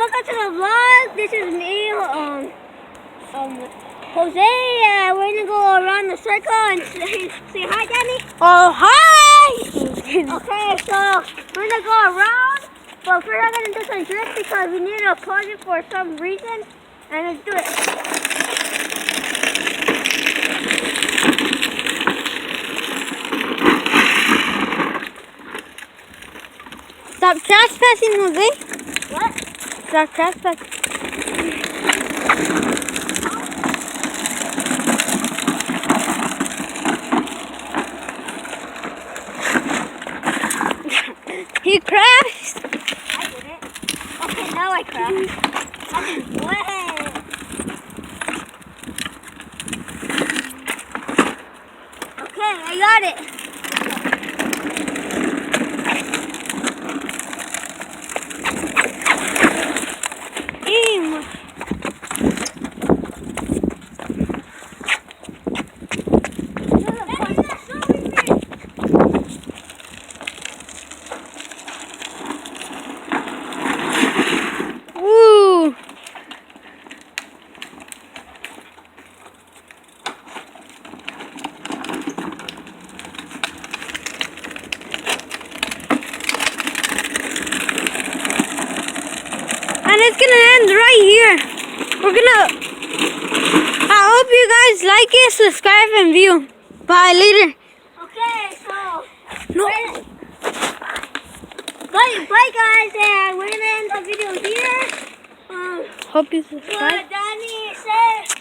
welcome to the vlog. This is me, Jose. We're gonna go around the circle and say hi, Danny. Oh, hi! Okay, so we're gonna go around, but we're not gonna do some drift because we need to pause it for some reason, and let's do it. Stop trespassing, Jose. What? Stop trespassing. He crashed. I didn't. Okay, now I crashed. Way. Okay, I got it. Aim. Woo. And it's gonna end right here. I hope you guys like it, subscribe, and view. Bye later. Okay, so No. bye guys, and we're gonna end the video here. Hope you What subscribe. Danny said.